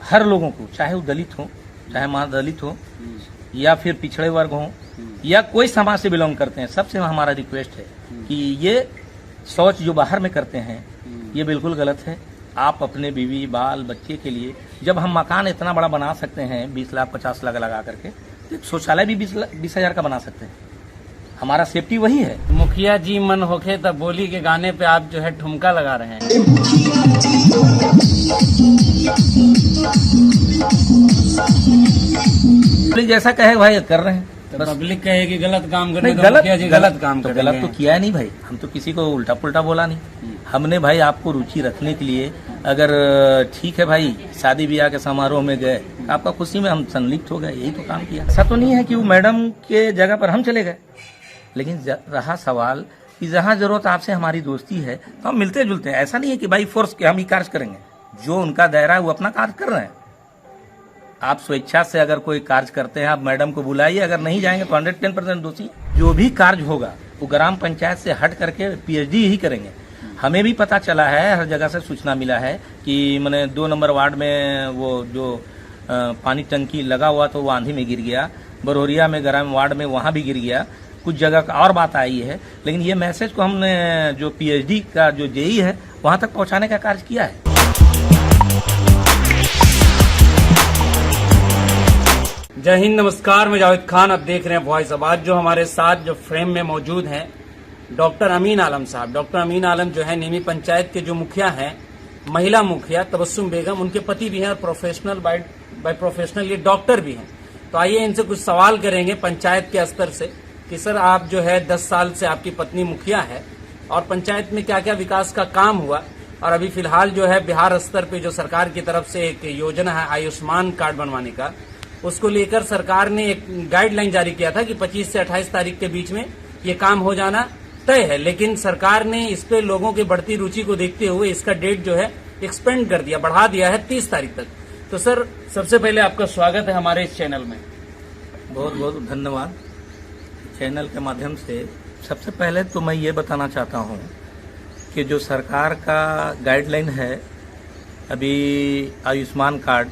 हर लोगों को, चाहे वो दलित हो, चाहे महादलित हो, या फिर पिछड़े वर्ग हो, या कोई समाज से बिलोंग करते हैं, सबसे हमारा रिक्वेस्ट है कि ये शौच जो बाहर में करते हैं ये बिल्कुल गलत है। आप अपने बीवी बाल बच्चे के लिए, जब हम मकान इतना बड़ा बना सकते हैं 20 लाख 50 लाख लगा करके, तो शौचालय भी 20,000 का बना सकते हैं। हमारा सेफ्टी वही है। मुखिया जी मन होके तब बोली के गाने पे आप जो है ठुमका लगा रहे हैं। जैसा कहे भाई कर रहे हैं, तो पब्लिक कहेगी गलत काम करने, नहीं, तो मुखिया जी गलत काम तो करेंगे। गलत तो किया है नहीं भाई, हम तो किसी को उल्टा पुल्टा बोला नहीं। हमने भाई आपको रुचि रखने के लिए, अगर ठीक है भाई शादी ब्याह के समारोह में गए, आपका खुशी में हम संलिप्त हो गए, यही तो काम किया। ऐसा तो नहीं है कि वो मैडम के जगह पर हम चले गए, लेकिन रहा सवाल कि जहाँ जरूरत आपसे हमारी दोस्ती है तो हम मिलते जुलते हैं। ऐसा नहीं है कि भाई फोर्स के हम ही कार्य करेंगे, जो उनका दायरा है वो अपना कार्य कर रहे हैं। आप स्वेच्छा से अगर कोई कार्य करते हैं, आप मैडम को बुलाइए, अगर नहीं जाएंगे तो 110% दोषी। जो भी कार्य होगा वो ग्राम पंचायत से हट करके पीएचडी ही करेंगे। हमें भी पता चला है, हर जगह से सूचना मिला है कि मैंने 2 नंबर वार्ड में वो जो पानी टंकी लगा हुआ तो वो आंधी में गिर गया, बरौरिया में ग्राम वार्ड में वहाँ भी गिर गया, कुछ जगह और बात आई है। लेकिन ये मैसेज को हमने जो पीएचडी का जो जेई है वहाँ तक पहुँचाने का कार्य किया है। जय हिंद, नमस्कार, मैं जावेद खान। अब देख रहे हैं वॉइस। अब आज जो हमारे साथ जो फ्रेम में मौजूद हैं डॉक्टर अमीन आलम साहब। डॉक्टर अमीन आलम जो है नीमी पंचायत के जो मुखिया हैं, महिला मुखिया तबस्सुम बेगम, उनके पति भी हैं और प्रोफेशनल बाय प्रोफेशनल ये डॉक्टर भी हैं। तो आइए इनसे कुछ सवाल करेंगे पंचायत के स्तर से कि सर आप जो है 10 साल से आपकी पत्नी मुखिया है और पंचायत में क्या क्या विकास का काम हुआ, और अभी फिलहाल जो है बिहार स्तर पे जो सरकार की तरफ से एक योजना है आयुष्मान कार्ड बनवाने का, उसको लेकर सरकार ने एक गाइडलाइन जारी किया था कि 25 से 28 तारीख के बीच में ये काम हो जाना तय है। लेकिन सरकार ने इस पे लोगों की बढ़ती रुचि को देखते हुए इसका डेट जो है एक्सपेंड कर दिया, बढ़ा दिया है 30 तारीख तक। तो सर सबसे पहले आपका स्वागत है हमारे इस चैनल में। बहुत बहुत धन्यवाद। चैनल के माध्यम से सबसे पहले तो मैं ये बताना चाहता हूँ कि जो सरकार का गाइडलाइन है अभी आयुष्मान कार्ड,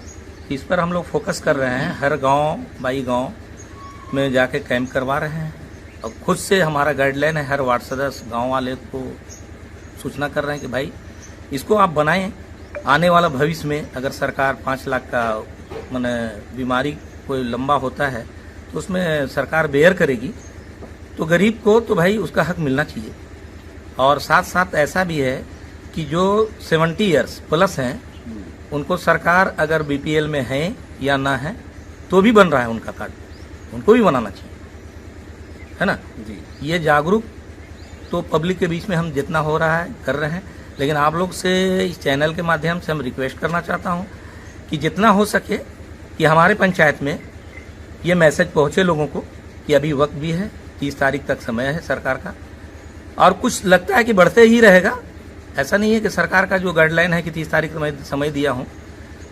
इस पर हम लोग फोकस कर रहे हैं। हर गांव बाई गांव में जाके कैंप करवा रहे हैं और खुद से हमारा गाइडलाइन है, हर वार्ड सदस्य गांव वाले को सूचना कर रहे हैं कि भाई इसको आप बनाएं। आने वाला भविष्य में अगर सरकार 5 लाख का माने बीमारी कोई लंबा होता है तो उसमें सरकार बेयर करेगी, तो गरीब को तो भाई उसका हक मिलना चाहिए। और साथ साथ ऐसा भी है कि जो 70 ईयर्स प्लस हैं उनको सरकार अगर बीपीएल में है या ना है तो भी बन रहा है उनका कार्ड, उनको भी बनाना चाहिए, है ना जी। ये जागरूक तो पब्लिक के बीच में हम जितना हो रहा है कर रहे हैं, लेकिन आप लोग से इस चैनल के माध्यम से हम रिक्वेस्ट करना चाहता हूं कि जितना हो सके कि हमारे पंचायत में ये मैसेज पहुंचे लोगों को कि अभी वक्त भी है, 30 तारीख तक समय है सरकार का, और कुछ लगता है कि बढ़ते ही रहेगा। ऐसा नहीं है कि सरकार का जो गाइडलाइन है कि 30 तारीख समय दिया हूँ,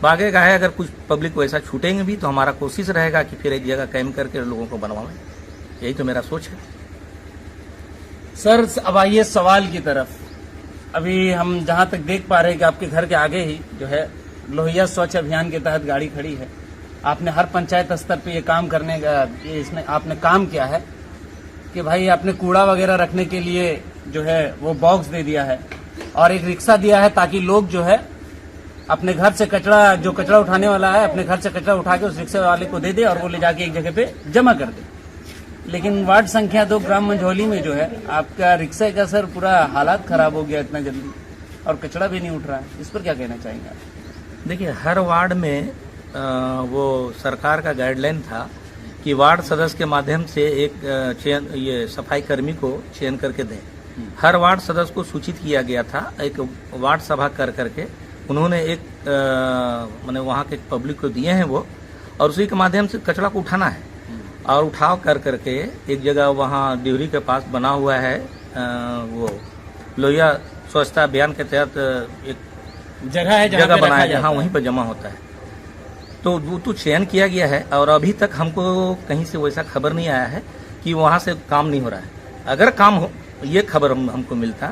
आगे का है। अगर कुछ पब्लिक को ऐसा छूटेंगे भी तो हमारा कोशिश रहेगा कि फिर एक जगह कैंप करके लोगों को बनवाएं। यही तो मेरा सोच है। सर अब आइए सवाल की तरफ। अभी हम जहां तक देख पा रहे हैं कि आपके घर के आगे ही जो है लोहिया स्वच्छ अभियान के तहत गाड़ी खड़ी है। आपने हर पंचायत स्तर पे ये काम करने का इसमें आपने काम किया है कि भाई आपने कूड़ा वगैरह रखने के लिए जो है वो बॉक्स दे दिया है और एक रिक्शा दिया है ताकि लोग जो है अपने घर से कचरा, जो कचरा उठाने वाला है अपने घर से कचरा उठा के उस रिक्शा वाले को दे दे और वो ले जाके एक जगह पे जमा कर दे। लेकिन वार्ड संख्या 2 ग्राम मंझौली में जो है आपका रिक्शा का सर पूरा हालात खराब हो गया इतना जल्दी, और कचरा भी नहीं उठ रहा है। इस पर क्या कहना चाहेंगे आप? देखिए, हर वार्ड में वो सरकार का गाइडलाइन था कि वार्ड सदस्य के माध्यम से एक चयन, ये सफाई कर्मी को चयन करके दें। हर वार्ड सदस्य को सूचित किया गया था, एक वार्ड सभा कर करके उन्होंने एक माने वहाँ के पब्लिक को दिए हैं वो, और उसी के माध्यम से कचरा को उठाना है और उठाव कर करके एक जगह वहाँ डिहरी के पास बना हुआ है वो लोहिया स्वच्छता अभियान के तहत एक जगह बनाया है जहाँ वहीं पर जमा होता है। तो वो तो चयन किया गया है और अभी तक हमको कहीं से वैसा खबर नहीं आया है कि वहाँ से काम नहीं हो रहा है। अगर काम हो ये खबर हमको मिलता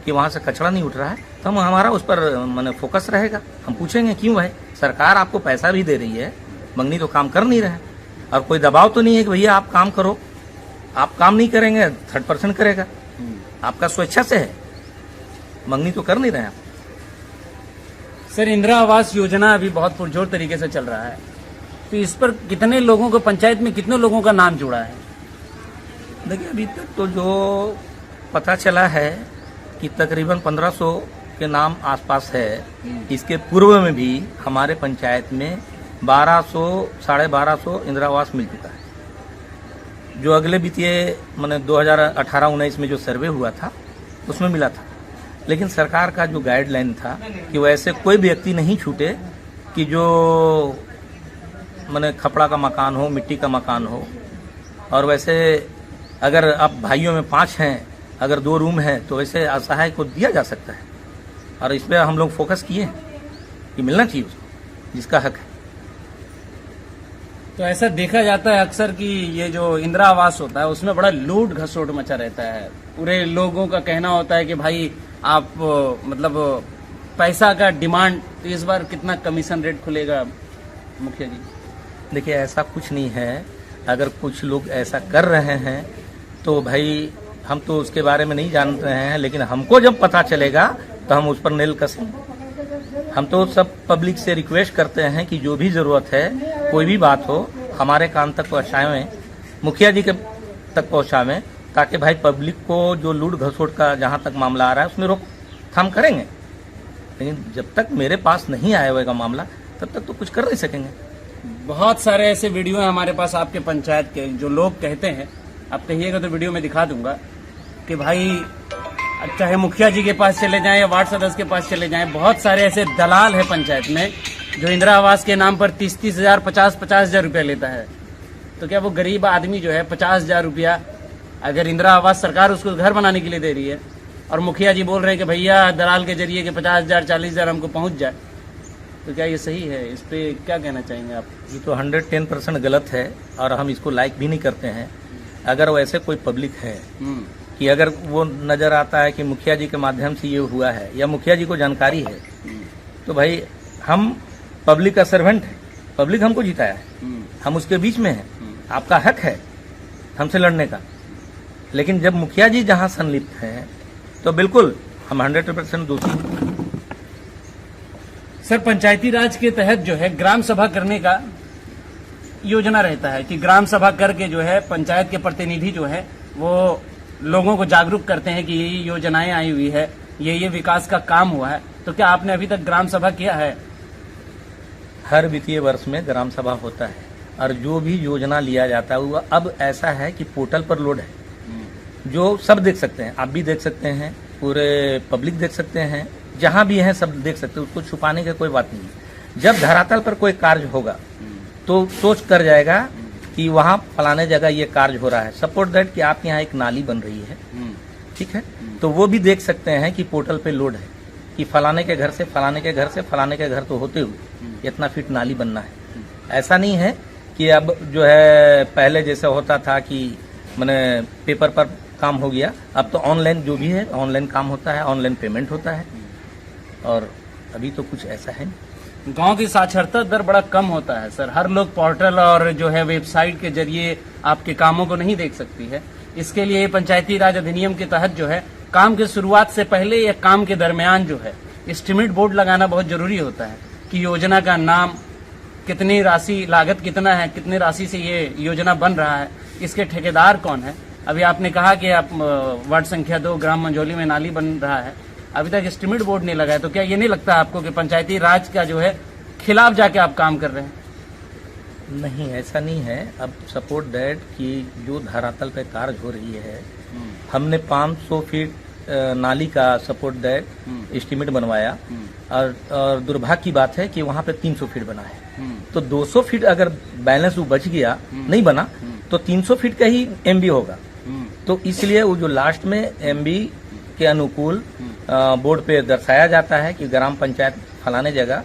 कि वहाँ से कचरा नहीं उठ रहा है तो हम हमारा उस पर मैंने फोकस रहेगा। हम पूछेंगे क्यों भाई, सरकार आपको पैसा भी दे रही है, मंगनी तो काम कर नहीं रहे, और कोई दबाव तो नहीं है कि भैया आप काम करो। आप काम नहीं करेंगे, थर्ड पर्सन करेगा, आपका स्वेच्छा से है, मंगनी तो कर नहीं रहे आप। सर, इंदिरा आवास योजना अभी बहुत पुरजोर तरीके से चल रहा है, तो इस पर कितने लोगों को, पंचायत में कितने लोगों का नाम जुड़ा है? देखिए, अभी तक तो जो पता चला है कि तकरीबन 1500 के नाम आसपास है। इसके पूर्व में भी हमारे पंचायत में 1200 1250 इंदिरा आवास मिल चुका है। जो अगले वित्तीय मैंने 2018-19 में जो सर्वे हुआ था उसमें मिला था। लेकिन सरकार का जो गाइडलाइन था कि वैसे कोई व्यक्ति नहीं छूटे कि जो मैंने खपड़ा का मकान हो, मिट्टी का मकान हो, और वैसे अगर आप भाइयों में 5 हैं, अगर 2 रूम है तो वैसे असहाय को दिया जा सकता है। और इस पर हम लोग फोकस किए हैं कि मिलना चाहिए उसको जिसका हक है। तो ऐसा देखा जाता है अक्सर कि ये जो इंदिरा आवास होता है उसमें बड़ा लूट घसोट मचा रहता है। पूरे लोगों का कहना होता है कि भाई आप मतलब पैसा का डिमांड, तो इस बार कितना कमीशन रेट खुलेगा मुखिया जी? देखिए, ऐसा कुछ नहीं है। अगर कुछ लोग ऐसा कर रहे हैं तो भाई हम तो उसके बारे में नहीं जान रहे हैं, लेकिन हमको जब पता चलेगा तो हम उस पर नेल कसेंगे। हम तो सब पब्लिक से रिक्वेस्ट करते हैं कि जो भी जरूरत है, कोई भी बात हो, हमारे कान तक पहुंचाएं, मुखिया जी के तक पहुंचाएं, ताकि भाई पब्लिक को जो लूट घसोट का जहां तक मामला आ रहा है उसमें रोकथाम करेंगे। लेकिन जब तक मेरे पास नहीं आया होगा मामला, तब तक तो कुछ कर नहीं सकेंगे। बहुत सारे ऐसे वीडियो हैं हमारे पास आपके पंचायत के, जो लोग कहते हैं, आप कहिएगा तो वीडियो में दिखा दूंगा, कि भाई चाहे मुखिया जी के पास चले जाएं या वार्ड सदस्य के पास चले जाएं, बहुत सारे ऐसे दलाल है पंचायत में जो इंदिरा आवास के नाम पर 30-30 हजार, 50-50 हजार रुपया लेता है। तो क्या वो गरीब आदमी जो है 50 हजार रुपया, अगर इंदिरा आवास सरकार उसको घर बनाने के लिए दे रही है और मुखिया जी बोल रहे हैं कि भैया दलाल के जरिए के 50 हजार, 40 हजार हमको पहुंच जाए, तो क्या ये सही है? इस पे क्या कहना चाहेंगे आप? ये तो 110% गलत है और हम इसको लाइक भी नहीं करते हैं। अगर वैसे कोई पब्लिक है कि अगर वो नजर आता है कि मुखिया जी के माध्यम से ये हुआ है या मुखिया जी को जानकारी है, तो भाई हम पब्लिक का सर्वेंट है, पब्लिक हमको जिताया है, हम उसके बीच में हैं, आपका हक है हमसे लड़ने का। लेकिन जब मुखिया जी जहां संलिप्त हैं तो बिल्कुल हम 100% दोषी हैं। सर, पंचायती राज के तहत जो है ग्राम सभा करने का योजना रहता है कि ग्राम सभा करके जो है पंचायत के प्रतिनिधि जो है वो लोगों को जागरूक करते हैं कि ये योजनाएं आई हुई है, ये विकास का काम हुआ है। तो क्या आपने अभी तक ग्राम सभा किया है? हर वित्तीय वर्ष में ग्राम सभा होता है और जो भी योजना लिया जाता है वो अब ऐसा है कि पोर्टल पर लोड है, जो सब देख सकते हैं, आप भी देख सकते हैं, पूरे पब्लिक देख सकते हैं, जहां भी हैं सब देख सकते हैं। उसको छुपाने की कोई बात नहीं है। जब धरातल पर कोई कार्य होगा तो सोच कर जाएगा कि वहाँ फलाने जगह ये कार्य हो रहा है। सपोर्ट दैट कि आपके यहाँ एक नाली बन रही है, ठीक है, तो वो भी देख सकते हैं कि पोर्टल पे लोड है कि फलाने के घर से फलाने के घर से फलाने के घर तो होते हुए इतना फीट नाली बनना है। ऐसा नहीं है कि अब जो है पहले जैसा होता था कि मैंने पेपर पर काम हो गया, अब तो ऑनलाइन जो भी है ऑनलाइन काम होता है, ऑनलाइन पेमेंट होता है, और अभी तो कुछ ऐसा है। गांव की साक्षरता दर बड़ा कम होता है सर। हर लोग पोर्टल और जो है वेबसाइट के जरिए आपके कामों को नहीं देख सकती है। इसके लिए पंचायती राज अधिनियम के तहत जो है काम की शुरुआत से पहले या काम के दरमियान जो है एस्टिमेट बोर्ड लगाना बहुत जरूरी होता है कि योजना का नाम, कितनी राशि, लागत कितना है, कितनी राशि से ये योजना बन रहा है, इसके ठेकेदार कौन है। अभी आपने कहा कि आप वार्ड संख्या 2 ग्राम मंझौली में नाली बन रहा है, अभी तक एस्टिमेट बोर्ड नहीं लगा है। तो क्या ये नहीं लगता आपको कि पंचायती राज का जो है खिलाफ जाके आप काम कर रहे हैं? नहीं, ऐसा नहीं है। अब सपोर्ट दैट कि जो धरातल पे कार्य हो रही है, हमने 500 फीट नाली का सपोर्ट दैट एस्टिमेट बनवाया, और दुर्भाग्य की बात है कि वहाँ पे 300 फीट बना है। तो 200 फीट अगर बैलेंस वो बच गया, नहीं बना, तो 300 फीट का ही एमबी होगा। तो इसलिए वो जो लास्ट में एमबी के अनुकूल बोर्ड पे दर्शाया जाता है कि ग्राम पंचायत फलाने जगह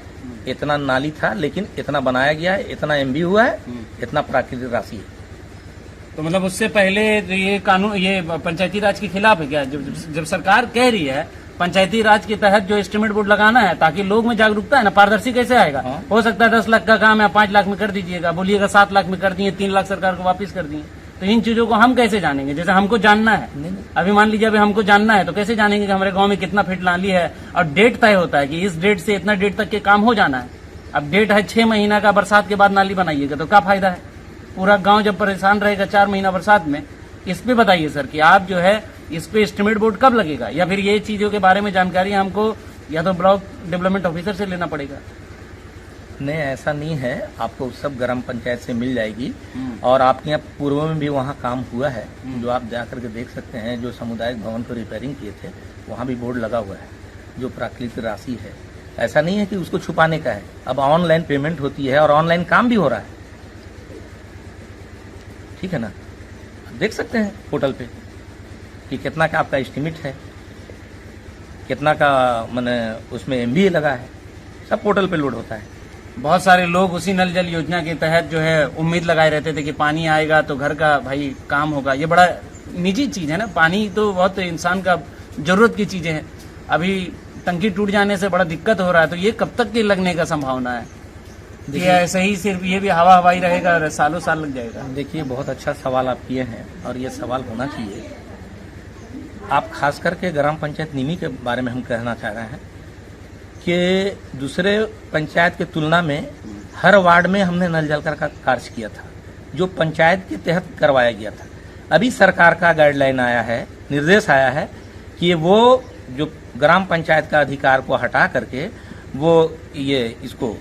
इतना नाली था, लेकिन इतना बनाया गया है, इतना एमबी हुआ है, इतना प्राकृतिक राशि है। तो मतलब उससे पहले ये कानून, ये पंचायती राज के खिलाफ है क्या? जब सरकार कह रही है पंचायती राज के तहत जो एस्टिमेट बोर्ड लगाना है, ताकि लोग में जागरूकता है ना, पारदर्शी कैसे आएगा। हाँ। हो सकता है 10 लाख का काम है 5 लाख में कर दीजिएगा, बोलिएगा 7 लाख में कर दिए, 3 लाख सरकार को वापस कर दिए, तो इन चीजों को हम कैसे जानेंगे। जैसे हमको जानना है, अभी मान लीजिए अभी हमको जानना है तो कैसे जानेंगे कि हमारे गांव में कितना फीट नाली है, और डेट तय होता है कि इस डेट से इतना डेट तक के काम हो जाना है। अब डेट है 6 महीना का, बरसात के बाद नाली बनाइएगा तो क्या फायदा है। पूरा गांव जब परेशान रहेगा 4 महीना बरसात में। इस पे बताइए सर कि आप जो है इस पे एस्टिमेट बोर्ड कब लगेगा, या फिर ये चीजों के बारे में जानकारी हमको या तो ब्लॉक डेवलपमेंट ऑफिसर से लेना पड़ेगा। नहीं, ऐसा नहीं है, आपको सब ग्राम पंचायत से मिल जाएगी। और आपके यहाँ पूर्व में भी वहाँ काम हुआ है, जो आप जाकर के देख सकते हैं। जो सामुदायिक भवन को रिपेयरिंग किए थे वहाँ भी बोर्ड लगा हुआ है, जो प्राकृतिक राशि है। ऐसा नहीं है कि उसको छुपाने का है। अब ऑनलाइन पेमेंट होती है और ऑनलाइन काम भी हो रहा है, ठीक है ना। देख सकते हैं पोर्टल पे कि कितना का आपका एस्टिमेट है, कितना का मैंने उसमें MBA लगा है, सब पोर्टल पे लोड होता है। बहुत सारे लोग उसी नल जल योजना के तहत जो है उम्मीद लगाए रहते थे कि पानी आएगा तो घर का भाई काम होगा। ये बड़ा निजी चीज है ना, पानी तो बहुत इंसान का जरूरत की चीजें हैं। अभी टंकी टूट जाने से बड़ा दिक्कत हो रहा है, तो ये कब तक के लगने का संभावना है? ये ऐसे ही सिर्फ ये भी हवा हवाई रहेगा और सालों साल लग जाएगा। देखिए, बहुत अच्छा सवाल आप किए हैं और ये सवाल होना चाहिए। आप खास करके ग्राम पंचायत निमी के बारे में हम कहना चाह रहे हैं कि दूसरे पंचायत की तुलना में हर वार्ड में हमने नल जल का कार्य किया था, जो पंचायत के तहत करवाया गया था। अभी सरकार का गाइडलाइन आया है, निर्देश आया है कि वो जो ग्राम पंचायत का अधिकार को हटा करके वो ये इसको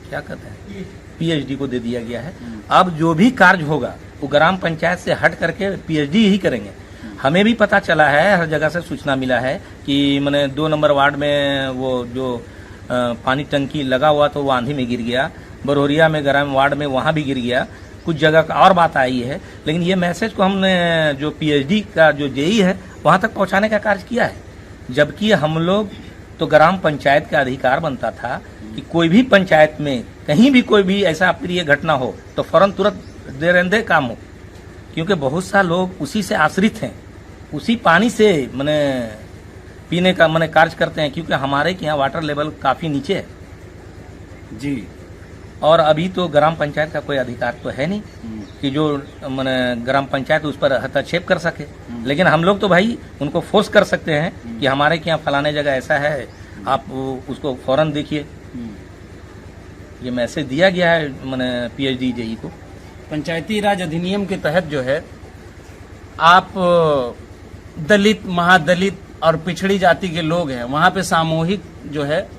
क्या कहते हैं PhD को दे दिया गया है। अब जो भी कार्य होगा वो ग्राम पंचायत से हट करके PhD ही करेंगे। हमें भी पता चला है, हर जगह से सूचना मिला है कि मैंने 2 नंबर वार्ड में वो जो पानी टंकी लगा हुआ तो वो आंधी में गिर गया, बरौरिया में ग्राम वार्ड में वहाँ भी गिर गया, कुछ जगह का और बात आई है। लेकिन ये मैसेज को हमने जो PhD का जो JE है वहाँ तक पहुँचाने का कार्य किया है। जबकि हम लोग तो ग्राम पंचायत का अधिकार बनता था कि कोई भी पंचायत में कहीं भी कोई भी ऐसा अप्रिय घटना हो तो फौरन तुरंत दे काम हो, क्योंकि बहुत सा लोग उसी से आश्रित हैं, उसी पानी से मैंने पीने का मैंने कार्य करते हैं, क्योंकि हमारे यहाँ वाटर लेवल काफ़ी नीचे है जी। और अभी तो ग्राम पंचायत का कोई अधिकार तो है नहीं कि जो मैंने ग्राम पंचायत उस पर हस्तक्षेप कर सके। लेकिन हम लोग तो भाई उनको फोर्स कर सकते हैं कि हमारे यहाँ फलाने जगह ऐसा है, आप उसको फौरन देखिए। ये मैसेज दिया गया है मैंने PhD JE को। पंचायती राज अधिनियम के तहत जो है आप दलित, महादलित और पिछड़ी जाति के लोग हैं, वहाँ पे सामूहिक जो है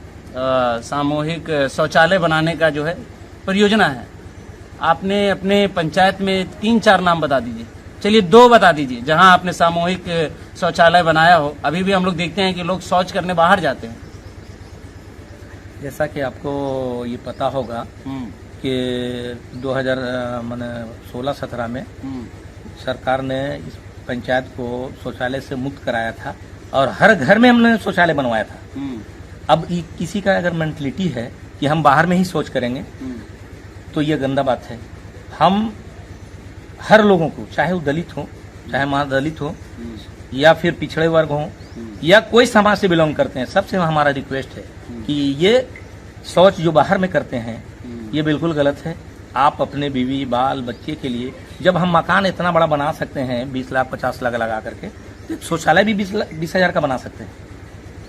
सामूहिक शौचालय बनाने का जो है परियोजना है। आपने अपने पंचायत में 3-4 नाम बता दीजिए। चलिए 2 बता दीजिए जहां आपने सामूहिक शौचालय बनाया हो। अभी भी हम लोग देखते हैं कि लोग शौच करने बाहर जाते हैं। जैसा कि आपको ये पता होगा कि 2016-17 में सरकार ने इस पंचायत को शौचालय से मुक्त कराया था और हर घर में हमने शौचालय बनवाया था। अब किसी का अगर मेंटलिटी है कि हम बाहर में ही शौच करेंगे तो ये गंदा बात है। हम हर लोगों को, चाहे वो दलित हो, चाहे महादलित हो, या फिर पिछड़े वर्ग हो, या कोई समाज से बिलोंग करते हैं, सबसे हमारा रिक्वेस्ट है कि ये शौच जो बाहर में करते हैं ये बिल्कुल गलत है। आप अपने बीवी बाल बच्चे के लिए, जब हम मकान इतना बड़ा बना सकते हैं 20 लाख 50 लाख लगा करके, तो शौचालय भी 20,000 का बना सकते हैं।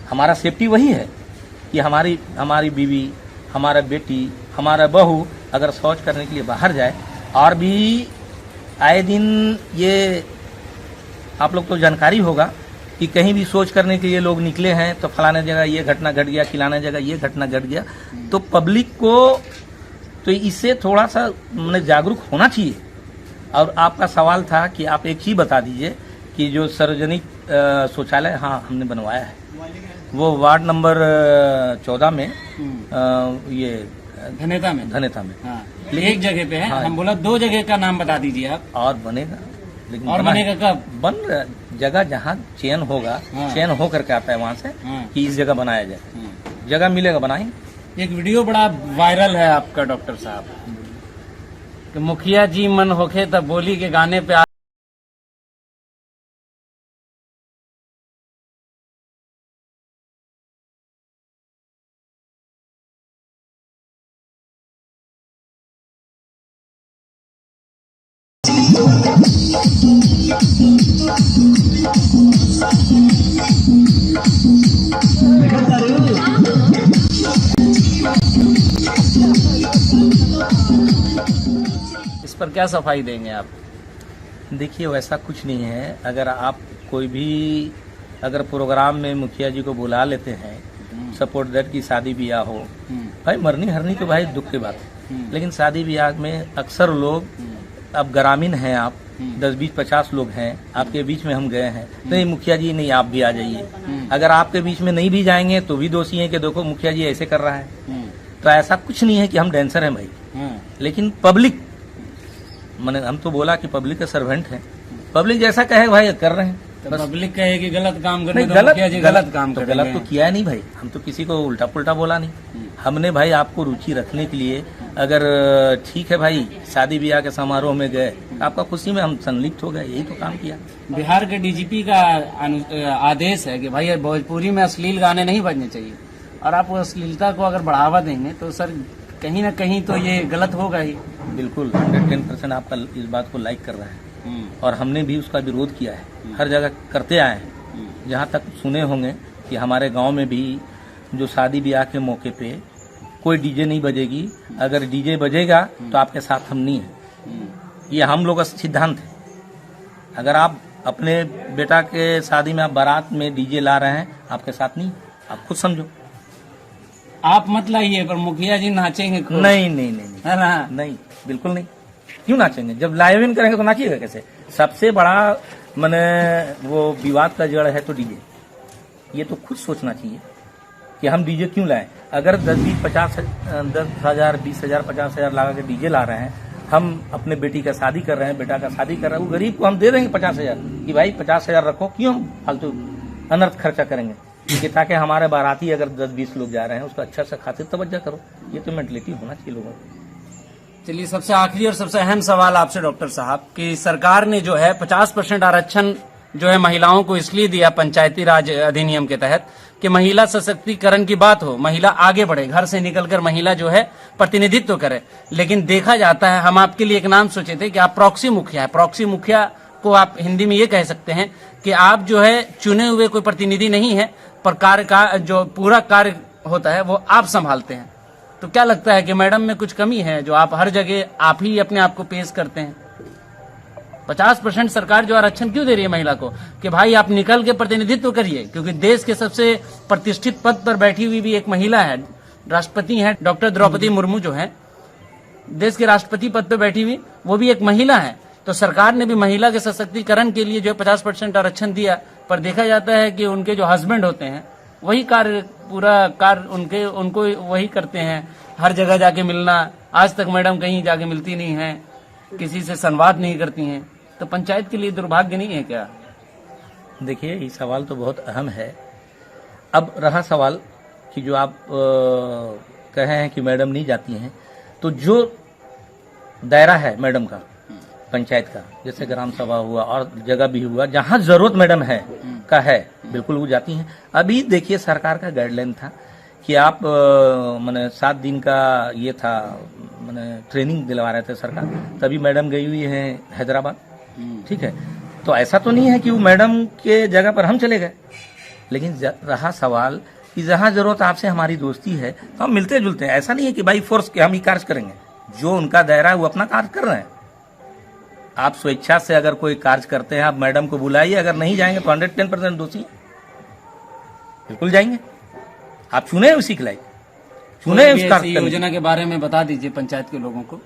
हमारा सेफ्टी वही है कि हमारी बीवी, हमारा बेटी, हमारा बहू अगर शौच करने के लिए बाहर जाए, और भी आए दिन ये आप लोग को जानकारी होगा कि कहीं भी शौच करने के लिए लोग निकले हैं तो फलाने जगह ये घटना घट गया, खिलाने जगह ये घटना घट गया। तो पब्लिक को तो इससे थोड़ा सा जागरूक होना चाहिए। और आपका सवाल था कि आप एक चीज बता दीजिए कि जो सार्वजनिक शौचालय, हाँ हमने बनवाया है, वो वार्ड नंबर 14 में ये धनेता में हाँ। एक जगह पे है। हाँ। हम बोला 2 जगह का नाम बता दीजिए आप। और बनेगा, लेकिन और बनेगा कब? बन जगह जहाँ चयन होगा, चयन हो करके आता है वहाँ से कि इस जगह बनाया जाए, जगह मिलेगा बनाएंगे। एक वीडियो बड़ा वायरल है आपका डॉक्टर साहब कि मुखिया जी मन होखे तब बोली के गाने पे इस पर क्या सफाई देंगे आप? देखिए, वैसा कुछ नहीं है। अगर आप कोई भी अगर प्रोग्राम में मुखिया जी को बुला लेते हैं, सपोर्ट दैट की शादी ब्याह हो, भाई मरनी हरनी तो भाई दुख की बात है, लेकिन शादी ब्याह में अक्सर लोग, अब ग्रामीण हैं आप, 10-20-50 लोग हैं, आपके बीच में हम गए हैं, नहीं मुखिया जी नहीं आप भी आ जाइए। अगर आपके बीच में नहीं भी जाएंगे तो भी दोषी हैं कि देखो मुखिया जी ऐसे कर रहा है। तो ऐसा कुछ नहीं है कि हम डांसर हैं भाई, लेकिन पब्लिक, मैंने हम तो बोला कि पब्लिक के सर्वेंट हैं, पब्लिक जैसा कहे भाई कर रहे हैं। तो पब्लिक कहे कि गलत काम कर रहे नहीं, हैं, तो मुखिया जी गलत काम तो कर गलत तो किया नहीं भाई, हम तो किसी को उल्टा पुल्टा बोला नहीं। हमने भाई आपको रुचि रखने के लिए, अगर ठीक है भाई शादी ब्याह के समारोह में गए, आपका खुशी में हम संलिप्त हो गए, यही तो काम किया। बिहार के डीजीपी का आदेश है कि भाई भोजपुरी में अश्लील गाने नहीं बजने चाहिए, और आप अश्लीलता को अगर बढ़ावा देंगे तो सर कहीं ना कहीं तो ये गलत होगा ही। बिल्कुल 110% आपका इस बात को लाइक कर रहा है, और हमने भी उसका विरोध किया है, हर जगह करते आए हैं। जहाँ तक सुने होंगे कि हमारे गांव में भी जो शादी ब्याह के मौके पे कोई डीजे नहीं बजेगी, अगर डीजे बजेगा तो आपके साथ हम नहीं हैं, ये हम लोग का सिद्धांत है। अगर आप अपने बेटा के शादी में आप बारात में डीजे ला रहे हैं, आपके साथ नहीं, आप खुद समझो। आप मत लाइए, पर मुखिया जी नाचेंगे खूब। नहीं नहीं नहीं नहीं, है ना? नहीं बिल्कुल नहीं। क्यों नाचेंगे? जब लाइव इन करेंगे तो नाचिएगा कैसे? सबसे बड़ा मैंने वो विवाद का जड़ है तो डीजे। ये तो खुद सोचना चाहिए कि हम डीजे क्यों लाएं। अगर 10,000, 20,000, 50,000 लगा के डीजे ला रहे हैं, हम अपने बेटी का शादी कर रहे हैं, बेटा का शादी कर रहे हैं, वो गरीब को हम दे देंगे 50,000 कि भाई 50,000 रखो, क्यों हम फालतू अनर्थ खर्चा करेंगे, कि ताकि हमारे बाराती अगर 10-20 लोग जा रहे हैं उसको अच्छा से खातिर तवज्जो करो। ये तो मेंटलिटी होना चाहिए लोगों को। चलिए, सबसे आखिरी और सबसे अहम सवाल आपसे डॉक्टर साहब, कि सरकार ने जो है 50% आरक्षण जो है महिलाओं को इसलिए दिया पंचायती राज अधिनियम के तहत कि महिला सशक्तिकरण की बात हो, महिला आगे बढ़े, घर से निकलकर महिला जो है प्रतिनिधित्व करे। लेकिन देखा जाता है, हम आपके लिए एक नाम सोचे थे कि आप प्रॉक्सी मुखिया है। प्रॉक्सी मुखिया को आप हिंदी में ये कह सकते हैं कि आप जो है चुने हुए कोई प्रतिनिधि नहीं है, पर कार्य का जो पूरा कार्य होता है वो आप संभालते हैं। तो क्या लगता है कि मैडम में कुछ कमी है जो आप हर जगह आप ही अपने आप को पेश करते हैं? 50% सरकार जो आरक्षण क्यों दे रही है महिला को कि भाई आप निकल के प्रतिनिधित्व करिए, क्योंकि देश के सबसे प्रतिष्ठित पद पर बैठी हुई भी एक महिला है, राष्ट्रपति हैं डॉक्टर द्रौपदी मुर्मू, जो है देश के राष्ट्रपति पद पर बैठी हुई, वो भी एक महिला है। तो सरकार ने भी महिला के सशक्तिकरण के लिए जो 50% आरक्षण दिया, पर देखा जाता है कि उनके जो हस्बैंड होते हैं वही कार्य, पूरा कार्य उनको वही करते हैं, हर जगह जाके मिलना। आज तक मैडम कहीं जाके मिलती नहीं है, किसी से संवाद नहीं करती हैं। तो पंचायत के लिए दुर्भाग्य नहीं है क्या? देखिए, ये सवाल तो बहुत अहम है। अब रहा सवाल कि जो आप कहे हैं कि मैडम नहीं जाती हैं, तो जो दायरा है मैडम का पंचायत का, जैसे ग्राम सभा हुआ और जगह भी हुआ, जहाँ जरूरत मैडम है का है, बिल्कुल वो जाती हैं। अभी देखिए, सरकार का गाइडलाइन था कि आप मैंने 7 दिन का ये था, मैंने ट्रेनिंग दिलवा रहे थे सरकार, तभी मैडम गई हुई है हैदराबाद। ठीक है, तो ऐसा तो नहीं है कि वो मैडम के जगह पर हम चले गए, लेकिन रहा सवाल कि जहाँ जरूरत आपसे हमारी दोस्ती है तो हम मिलते जुलते हैं। ऐसा नहीं है कि भाई फोर्स के हम ही कार्य करेंगे, जो उनका दायरा है वो अपना कार्य कर रहे हैं। आप स्वेच्छा से अगर कोई कार्य करते हैं, आप मैडम को बुलाइए, अगर नहीं जाएंगे तो 110% दोषी, बिल्कुल जाएंगे। आप चुने उसी के लायक, चुने उस कार्य योजना के बारे में बता दीजिए पंचायत के लोगों को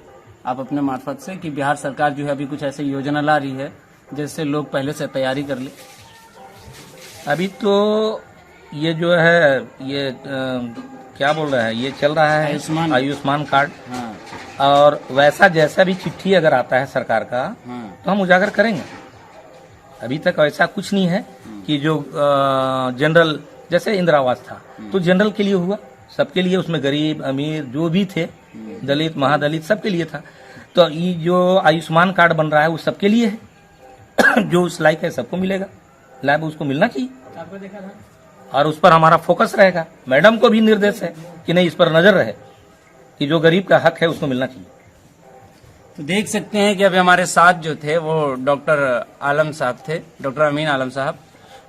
आप अपने मार्फत से, कि बिहार सरकार जो है अभी कुछ ऐसी योजना ला रही है जिससे लोग पहले से तैयारी कर ले। अभी तो ये जो है ये क्या बोल रहा है, ये चल रहा है आयुष्मान कार्ड। हाँ। और वैसा जैसा भी चिट्ठी अगर आता है सरकार का, हाँ। तो हम उजागर करेंगे। अभी तक ऐसा कुछ नहीं है कि जो जनरल, जैसे इंदिरा आवास था तो जनरल के लिए हुआ, सबके लिए, उसमें गरीब अमीर जो भी थे, दलित महादलित सबके लिए था। तो ये जो आयुष्मान कार्ड बन रहा है वो सबके लिए है जो उस लायक है सबको मिलेगा, लाभ उसको मिलना चाहिए, और उस पर हमारा फोकस रहेगा। मैडम को भी निर्देश है कि नहीं, इस पर नजर रहे कि जो गरीब का हक है उसको मिलना चाहिए। तो देख सकते हैं कि अभी हमारे साथ जो थे वो डॉक्टर आलम साहब थे, डॉक्टर अमीन आलम साहब,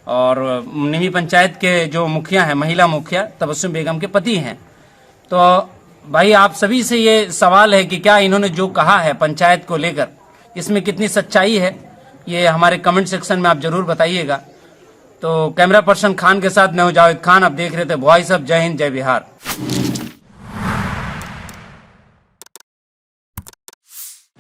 और निमी पंचायत के जो मुखिया हैं, महिला मुखिया तबस्सुम बेगम के पति हैं। तो भाई आप सभी से ये सवाल है कि क्या इन्होंने जो कहा है पंचायत को लेकर, इसमें कितनी सच्चाई है, ये हमारे कमेंट सेक्शन में आप जरूर बताइएगा। तो कैमरा पर्सन खान के साथ मैं हूं जावेद खान, आप देख रहे थे वॉइस ऑफ जय हिंद जय बिहार।